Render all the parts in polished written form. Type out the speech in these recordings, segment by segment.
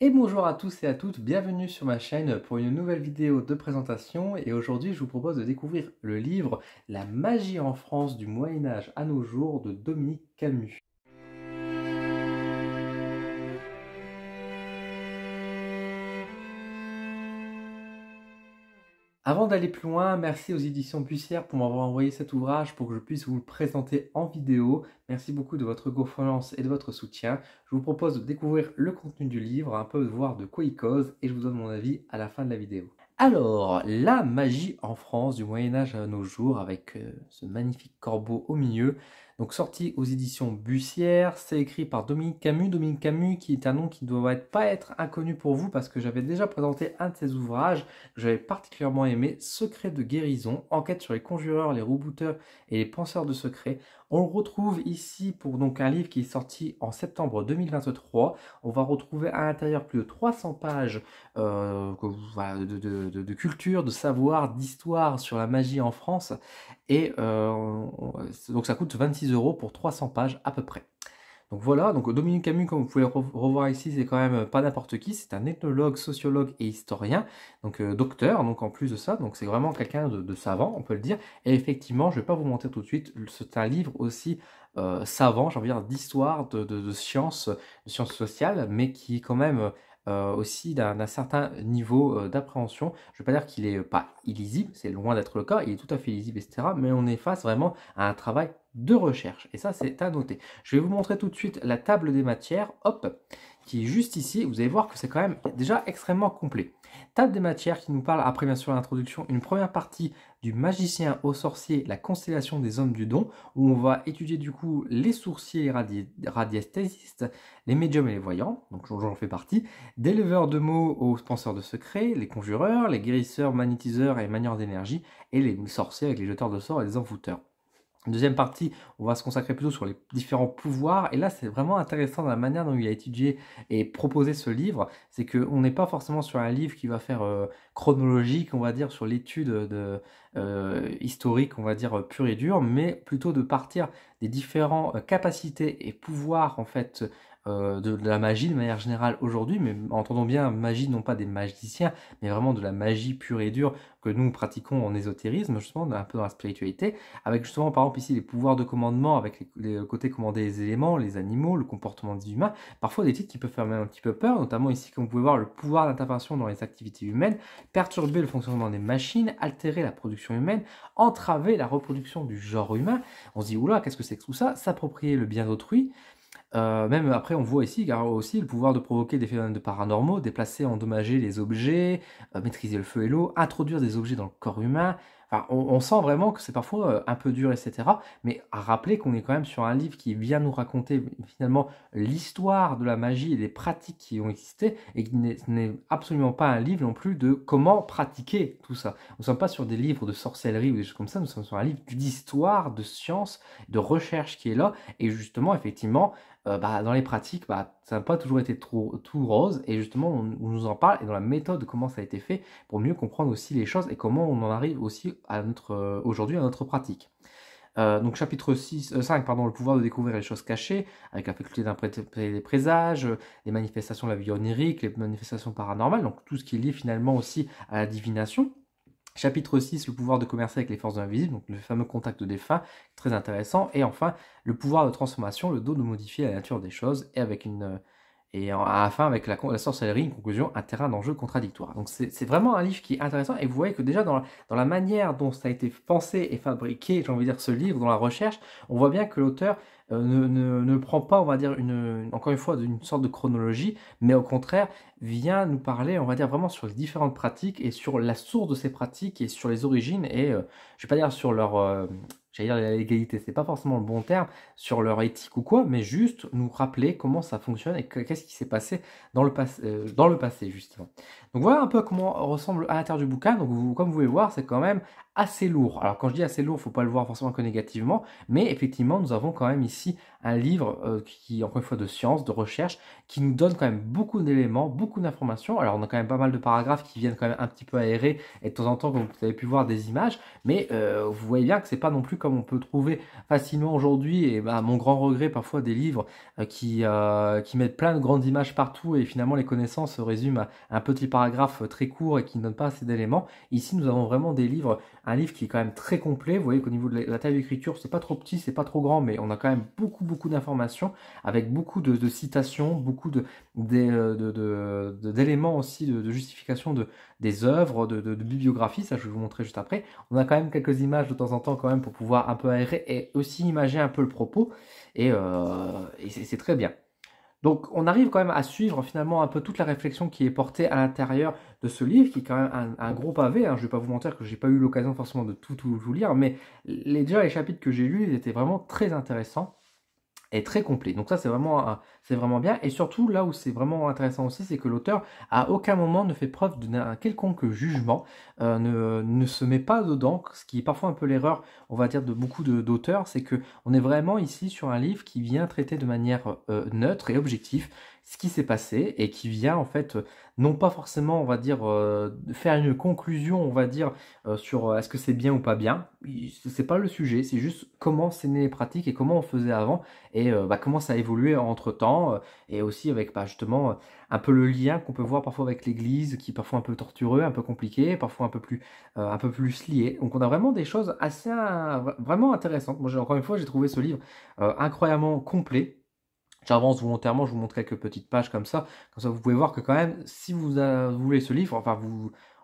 Et bonjour à tous et à toutes, bienvenue sur ma chaîne pour une nouvelle vidéo de présentation et aujourd'hui je vous propose de découvrir le livre La magie en France du Moyen-Âge à nos jours de Dominique Camus. Avant d'aller plus loin, merci aux éditions Bussière pour m'avoir envoyé cet ouvrage pour que je puisse vous le présenter en vidéo. Merci beaucoup de votre confiance et de votre soutien. Je vous propose de découvrir le contenu du livre, un peu de voir de quoi il cause et je vous donne mon avis à la fin de la vidéo. Alors, la magie en France du Moyen-Âge à nos jours avec ce magnifique corbeau au milieu. Donc sorti aux éditions Bussière, c'est écrit par Dominique Camus. Dominique Camus qui est un nom qui ne doit pas être inconnu pour vous parce que j'avais déjà présenté un de ses ouvrages que j'avais particulièrement aimé, Secret de guérison, enquête sur les conjureurs, les rebooters et les penseurs de secrets. On le retrouve ici pour donc un livre qui est sorti en septembre 2023. On va retrouver à l'intérieur plus de 300 pages voilà, de culture, de savoir, d'histoire sur la magie en France. Et donc ça coûte 26 € pour 300 pages à peu près. Donc voilà, donc Dominique Camus, comme vous pouvez revoir ici, c'est quand même pas n'importe qui, c'est un ethnologue, sociologue et historien, donc docteur, donc en plus de ça, donc c'est vraiment quelqu'un de savant, on peut le dire. Et effectivement, je ne vais pas vous mentir tout de suite, c'est un livre aussi savant, j'ai envie de dire d'histoire, de sciences sociales, mais qui est quand même aussi d'un certain niveau d'appréhension. Je ne vais pas dire qu'il est pas illisible, c'est loin d'être le cas, il est tout à fait lisible, etc. Mais on est face vraiment à un travail de recherche, et ça c'est à noter. Je vais vous montrer tout de suite la table des matières, hop, qui est juste ici. Vous allez voir que c'est quand même déjà extrêmement complet. Table des matières qui nous parle, après bien sûr l'introduction, une première partie du magicien au sorcier, la constellation des hommes du don, où on va étudier du coup les sourciers et radiesthésistes, les médiums et les voyants, donc j'en fais partie, des leveurs de mots aux penseurs de secrets, les conjureurs, les guérisseurs, magnétiseurs et manieurs d'énergie, et les sorciers avec les jeteurs de sorts et les envoûteurs. Deuxième partie, on va se consacrer plutôt sur les différents pouvoirs. Et là, c'est vraiment intéressant dans la manière dont il a étudié et proposé ce livre. C'est qu'on n'est pas forcément sur un livre qui va faire chronologique, on va dire, sur l'étude historique, on va dire, pure et dure, mais plutôt de partir des différents capacités et pouvoirs, en fait, de la magie de manière générale aujourd'hui. Mais entendons bien magie, non pas des magiciens, mais vraiment de la magie pure et dure que nous pratiquons en ésotérisme, justement, un peu dans la spiritualité, avec justement par exemple ici les pouvoirs de commandement avec les côtés commander les éléments, les animaux, le comportement des humains, parfois des titres qui peuvent faire même un petit peu peur, notamment ici comme vous pouvez voir le pouvoir d'intervention dans les activités humaines, perturber le fonctionnement des machines, altérer la production humaine, entraver la reproduction du genre humain. On se dit oula, qu'est-ce que c'est que tout ça? S'approprier le bien d'autrui. Même après, on voit ici aussi le pouvoir de provoquer des phénomènes de paranormaux, déplacer, endommager les objets, maîtriser le feu et l'eau, introduire des objets dans le corps humain. Enfin, on sent vraiment que c'est parfois un peu dur, etc. Mais à rappeler qu'on est quand même sur un livre qui vient nous raconter finalement l'histoire de la magie et des pratiques qui ont existé et qui n'est absolument pas un livre non plus de comment pratiquer tout ça. Nous ne sommes pas sur des livres de sorcellerie ou des choses comme ça, nous sommes sur un livre d'histoire, de science, de recherche qui est là. Et justement, effectivement, dans les pratiques, ça n'a pas toujours été tout rose, et justement, on nous en parle, et dans la méthode de comment ça a été fait, pour mieux comprendre aussi les choses, et comment on en arrive aussi à aujourd'hui à notre pratique. Donc chapitre 5, pardon, le pouvoir de découvrir les choses cachées, avec la faculté d'interpréter les présages, les manifestations de la vie onirique, les manifestations paranormales, donc tout ce qui est lié finalement aussi à la divination. Chapitre 6, le pouvoir de commercer avec les forces invisibles, donc le fameux contact des défunts, très intéressant. Et enfin, le pouvoir de transformation, le don de modifier la nature des choses, et avec à la fin, avec la sorcellerie, une conclusion, un terrain d'enjeu contradictoire. Donc c'est vraiment un livre qui est intéressant, et vous voyez que déjà dans la manière dont ça a été pensé et fabriqué, j'ai envie de dire ce livre, dans la recherche, on voit bien que l'auteur ne prend pas, on va dire, encore une fois, d'une sorte de chronologie, mais au contraire, vient nous parler, on va dire, vraiment sur les différentes pratiques et sur la source de ces pratiques et sur les origines et, je ne vais pas dire sur leur, j'allais dire la légalité, c'est pas forcément le bon terme, sur leur éthique ou quoi, mais juste nous rappeler comment ça fonctionne et qu'est-ce qui s'est passé dans le passé, justement. Donc voilà un peu comment ressemble à l'intérieur du bouquin. Donc comme vous pouvez voir, c'est quand même assez lourd. Alors quand je dis assez lourd, il ne faut pas le voir forcément que négativement, mais effectivement, nous avons quand même ici un livre qui, encore une fois, de science, de recherche, qui nous donne quand même beaucoup d'éléments, beaucoup d'informations. Alors on a quand même pas mal de paragraphes qui viennent quand même un petit peu aérer, et de temps en temps, comme vous avez pu voir, des images, mais vous voyez bien que c'est pas non plus comme on peut trouver facilement aujourd'hui, et bah, à mon grand regret parfois des livres qui mettent plein de grandes images partout et finalement les connaissances se résument à un petit paragraphe très court et qui ne donne pas assez d'éléments. Ici nous avons vraiment des livres, un livre qui est quand même très complet. Vous voyez qu'au niveau de la taille d'écriture, c'est pas trop petit, c'est pas trop grand, mais on a quand même beaucoup d'informations avec beaucoup de citations, beaucoup d'éléments aussi de justification des œuvres, de bibliographie, ça je vais vous montrer juste après. On a quand même quelques images de temps en temps quand même pour pouvoir un peu aérer et aussi imaginer un peu le propos, et c'est très bien. Donc on arrive quand même à suivre finalement un peu toute la réflexion qui est portée à l'intérieur de ce livre, qui est quand même un gros pavé, hein. Je ne vais pas vous mentir que j'ai pas eu l'occasion forcément de tout lire, mais déjà les chapitres que j'ai lus, ils étaient vraiment très intéressants est très complet. Donc ça, c'est vraiment bien. Et surtout, là où c'est vraiment intéressant aussi, c'est que l'auteur, à aucun moment, ne fait preuve d'un quelconque jugement, ne se met pas dedans, ce qui est parfois un peu l'erreur, on va dire, de beaucoup d'auteurs, c'est que on est vraiment ici sur un livre qui vient traiter de manière neutre et objective ce qui s'est passé et qui vient en fait non pas forcément on va dire faire une conclusion on va dire sur est-ce que c'est bien ou pas bien, c'est pas le sujet, c'est juste comment c'est né les pratiques et comment on faisait avant et comment ça a évolué entre temps et aussi avec justement un peu le lien qu'on peut voir parfois avec l'église qui est parfois un peu tortureux, un peu compliqué, parfois un peu plus lié. Donc on a vraiment des choses assez vraiment intéressantes. Moi encore une fois j'ai trouvé ce livre incroyablement complet. J'avance volontairement, je vous montre quelques petites pages comme ça vous pouvez voir que quand même, si vous voulez ce livre, enfin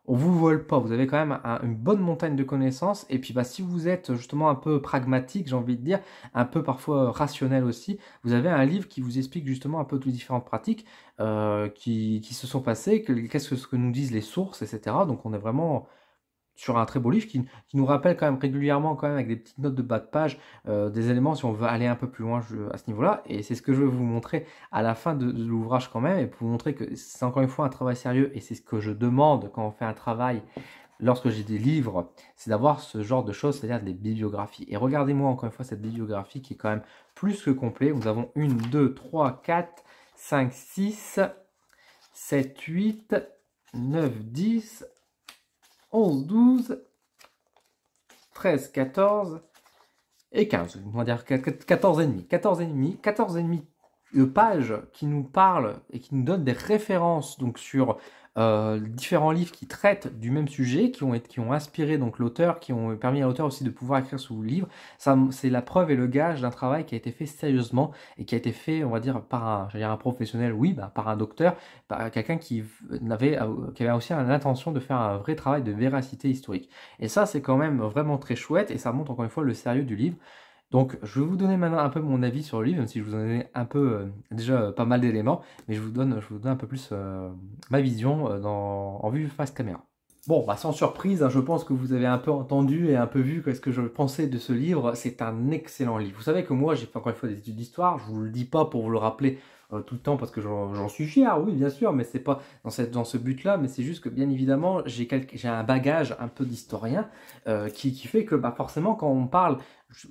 on vous vole pas, vous avez quand même une bonne montagne de connaissances, et puis si vous êtes justement un peu pragmatique, j'ai envie de dire, un peu parfois rationnel aussi, vous avez un livre qui vous explique justement un peu toutes les différentes pratiques qui se sont passées, qu'est-ce que nous disent les sources, etc. Donc on est vraiment sur un très beau livre qui nous rappelle quand même régulièrement, quand même avec des petites notes de bas de page, des éléments si on veut aller un peu plus loin à ce niveau-là. Et c'est ce que je vais vous montrer à la fin de l'ouvrage quand même, et pour vous montrer que c'est encore une fois un travail sérieux, et c'est ce que je demande quand on fait un travail, lorsque j'ai des livres, c'est d'avoir ce genre de choses, c'est-à-dire des bibliographies. Et regardez-moi encore une fois cette bibliographie qui est quand même plus que complet. Nous avons 1, 2, 3, 4, 5, 6, 7, 8, 9, 10... 11, 12, 13, 14 et 15. On va dire 14 et demi. 14 et demi de pages qui nous parlent et qui nous donnent des références donc sur différents livres qui traitent du même sujet, qui ont inspiré donc l'auteur, qui ont permis à l'auteur aussi de pouvoir écrire ce livre. Ça, c'est la preuve et le gage d'un travail qui a été fait sérieusement et qui a été fait, on va dire, par un professionnel, oui, par un docteur, par quelqu'un qui avait aussi l'intention de faire un vrai travail de véracité historique. Et ça, c'est quand même vraiment très chouette, et ça montre encore une fois le sérieux du livre. Donc, je vais vous donner maintenant un peu mon avis sur le livre, même si je vous en ai donné un peu, déjà pas mal d'éléments, mais je vous donne un peu plus ma vision en vue face caméra. Bon, sans surprise, hein, je pense que vous avez un peu entendu et un peu vu ce que je pensais de ce livre. C'est un excellent livre. Vous savez que moi, j'ai fait encore une fois des études d'histoire. Je vous le dis pas pour vous le rappeler tout le temps parce que j'en suis fier, oui, bien sûr, mais c'est pas dans ce but-là. Mais c'est juste que, bien évidemment, j'ai un bagage un peu d'historien qui fait que forcément, quand on parle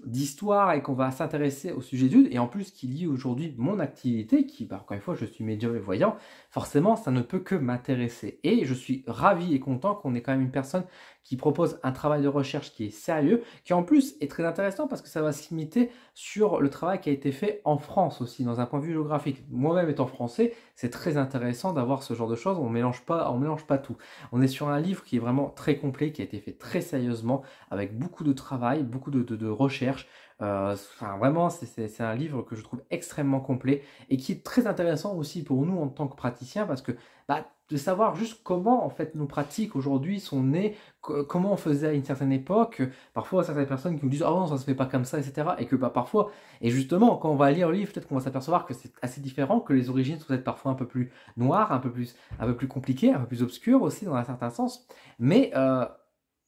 d'histoire et qu'on va s'intéresser au sujet d'études, et en plus qui lie aujourd'hui mon activité, qui, encore une fois, je suis médium et voyant, forcément, ça ne peut que m'intéresser. Et je suis ravi et content qu'on ait quand même une personne qui propose un travail de recherche qui est sérieux, qui en plus est très intéressant parce que ça va se limiter sur le travail qui a été fait en France aussi, dans un point de vue géographique. Moi-même étant français, c'est très intéressant d'avoir ce genre de choses, on mélange pas tout. On est sur un livre qui est vraiment très complet, qui a été fait très sérieusement, avec beaucoup de travail, beaucoup de recherche. Vraiment, c'est un livre que je trouve extrêmement complet et qui est très intéressant aussi pour nous en tant que praticiens, parce que de savoir juste comment en fait nos pratiques aujourd'hui sont nées, comment on faisait à une certaine époque. Parfois certaines personnes qui nous disent « oh non, ça se fait pas comme ça », etc. Et que parfois, et justement quand on va lire le livre, peut-être qu'on va s'apercevoir que c'est assez différent, que les origines sont peut-être parfois un peu plus noires, un peu plus compliquées, un peu plus obscures aussi dans un certain sens. Mais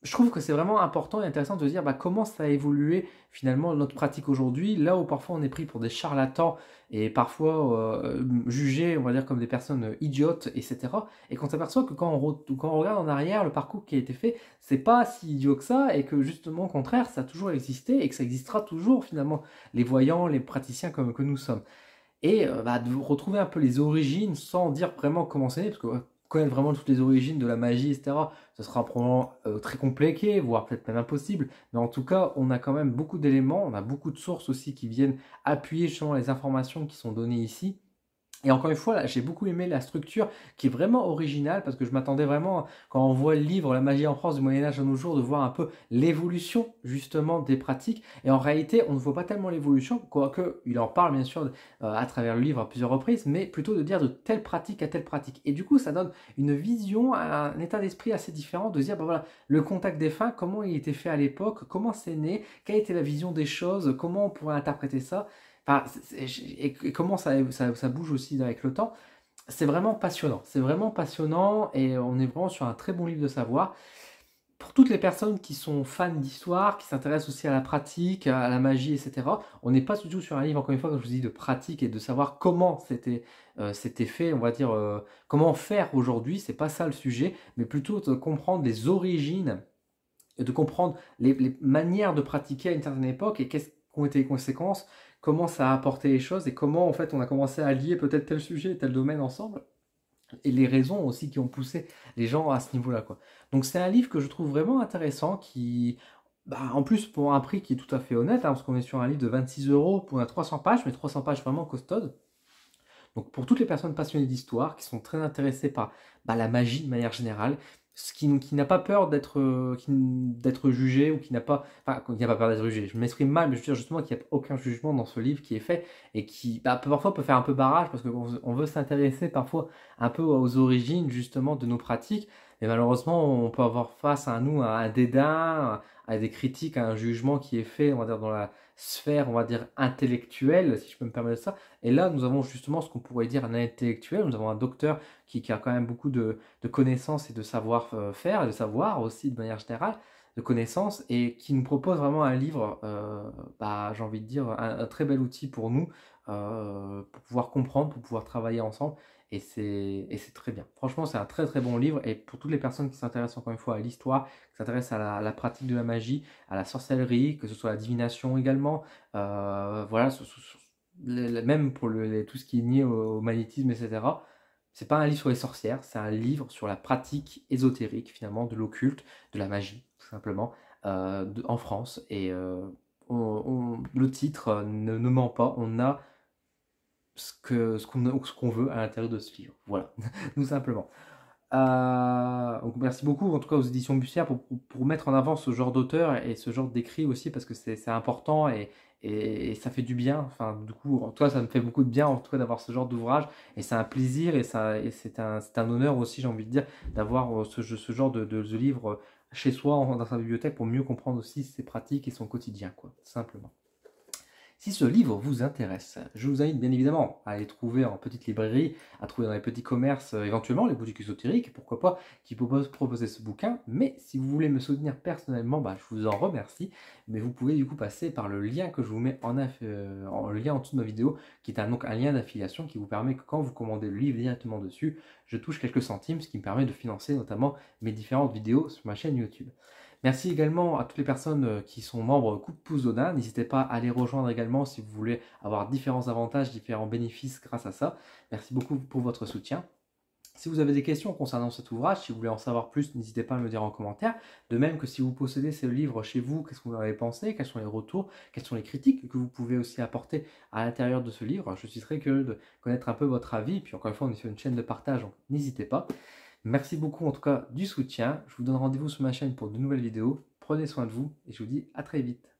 je trouve que c'est vraiment important et intéressant de se dire comment ça a évolué finalement notre pratique aujourd'hui, là où parfois on est pris pour des charlatans et parfois jugés, on va dire, comme des personnes idiotes, etc. Et qu'on s'aperçoit que quand on regarde en arrière le parcours qui a été fait, c'est pas si idiot que ça, et que justement au contraire, ça a toujours existé et que ça existera toujours finalement, les voyants, les praticiens que nous sommes. Et de retrouver un peu les origines sans dire vraiment comment c'est né, parce que connaître vraiment toutes les origines de la magie, etc. Ce sera probablement très compliqué, voire peut-être même impossible. Mais en tout cas, on a quand même beaucoup d'éléments, on a beaucoup de sources aussi qui viennent appuyer justement les informations qui sont données ici. Et encore une fois, là, j'ai beaucoup aimé la structure qui est vraiment originale parce que je m'attendais vraiment, quand on voit le livre La magie en France du Moyen-Âge à nos jours, de voir un peu l'évolution justement des pratiques. Et en réalité, on ne voit pas tellement l'évolution, quoique il en parle bien sûr à travers le livre à plusieurs reprises, mais plutôt de dire de telle pratique à telle pratique. Et du coup, ça donne une vision, un état d'esprit assez différent de dire, ben voilà, le contact des fins, comment il était fait à l'époque, comment c'est né, quelle était la vision des choses, comment on pourrait interpréter ça. Enfin, et comment ça bouge aussi avec le temps. C'est vraiment passionnant et on est vraiment sur un très bon livre de savoir. Pour toutes les personnes qui sont fans d'histoire, qui s'intéressent aussi à la pratique, à la magie, etc., on n'est pas du tout sur un livre, encore une fois, comme je vous dis, de pratique et de savoir comment c'était fait, on va dire, comment faire aujourd'hui, c'est pas ça le sujet, mais plutôt de comprendre les origines, et de comprendre les manières de pratiquer à une certaine époque et qu'est-ce qu'ont été les conséquences, comment ça a apporté les choses et comment en fait on a commencé à lier peut-être tel sujet, tel domaine ensemble et les raisons aussi qui ont poussé les gens à ce niveau-là, quoi. Donc c'est un livre que je trouve vraiment intéressant qui, bah, en plus pour un prix qui est tout à fait honnête, hein, parce qu'on est sur un livre de 26 euros pour 300 pages, mais 300 pages vraiment costaudes. Donc pour toutes les personnes passionnées d'histoire, qui sont très intéressées par la magie de manière générale, qui n'a pas peur d'être jugé ou qui n'a pas, enfin, qui n'a pas peur d'être jugé. Je m'exprime mal, mais je veux dire justement qu'il n'y a aucun jugement dans ce livre qui est fait et qui parfois peut faire un peu barrage parce qu'on veut s'intéresser parfois un peu aux origines justement de nos pratiques. Et malheureusement, on peut avoir face à nous un dédain, à des critiques, à un jugement qui est fait, on va dire, dans la sphère, on va dire, intellectuelle, si je peux me permettre ça. Et là, nous avons justement ce qu'on pourrait dire un intellectuel. Nous avons un docteur qui a quand même beaucoup de connaissances et de savoir-faire, et de savoir aussi de manière générale, de connaissances, et qui nous propose vraiment un livre, j'ai envie de dire, un très bel outil pour nous, pour pouvoir comprendre, pour pouvoir travailler ensemble. Et c'est très bien. Franchement, c'est un très très bon livre. Et pour toutes les personnes qui s'intéressent encore une fois à l'histoire, qui s'intéressent à la pratique de la magie, à la sorcellerie, que ce soit la divination également, voilà, même pour tout ce qui est lié au magnétisme, etc. C'est pas un livre sur les sorcières, c'est un livre sur la pratique ésotérique finalement de l'occulte, de la magie, tout simplement, en France. Et le titre ne ment pas, on a ce qu'on veut à l'intérieur de ce livre. Voilà, tout simplement. Donc merci beaucoup en tout cas aux éditions Bussière pour mettre en avant ce genre d'auteur et ce genre d'écrit aussi parce que c'est important et ça fait du bien. Enfin, du coup, en tout cas, ça me fait beaucoup de bien en tout cas d'avoir ce genre d'ouvrage et c'est un plaisir et c'est un honneur aussi, j'ai envie de dire, d'avoir ce genre de livre chez soi dans sa bibliothèque pour mieux comprendre aussi ses pratiques et son quotidien, quoi, simplement. Si ce livre vous intéresse, je vous invite bien évidemment à aller trouver en petite librairie, à trouver dans les petits commerces, éventuellement les boutiques ésotériques, pourquoi pas, qui proposent proposer ce bouquin. Mais si vous voulez me soutenir personnellement, je vous en remercie. Mais vous pouvez du coup passer par le lien que je vous mets en lien en dessous de ma vidéo, qui est donc un lien d'affiliation qui vous permet que quand vous commandez le livre directement dessus, je touche quelques centimes, ce qui me permet de financer notamment mes différentes vidéos sur ma chaîne YouTube. Merci également à toutes les personnes qui sont membres Coup de pouce d'Odin. N'hésitez pas à les rejoindre également si vous voulez avoir différents avantages, différents bénéfices grâce à ça. Merci beaucoup pour votre soutien. Si vous avez des questions concernant cet ouvrage, si vous voulez en savoir plus, n'hésitez pas à me le dire en commentaire. De même que si vous possédez ce livre chez vous, qu'est-ce que vous en avez pensé, quels sont les retours, quelles sont les critiques que vous pouvez aussi apporter à l'intérieur de ce livre. Je suis très curieux de connaître un peu votre avis. Puis encore une fois, on est sur une chaîne de partage, donc n'hésitez pas. Merci beaucoup en tout cas du soutien. Je vous donne rendez-vous sur ma chaîne pour de nouvelles vidéos. Prenez soin de vous et je vous dis à très vite.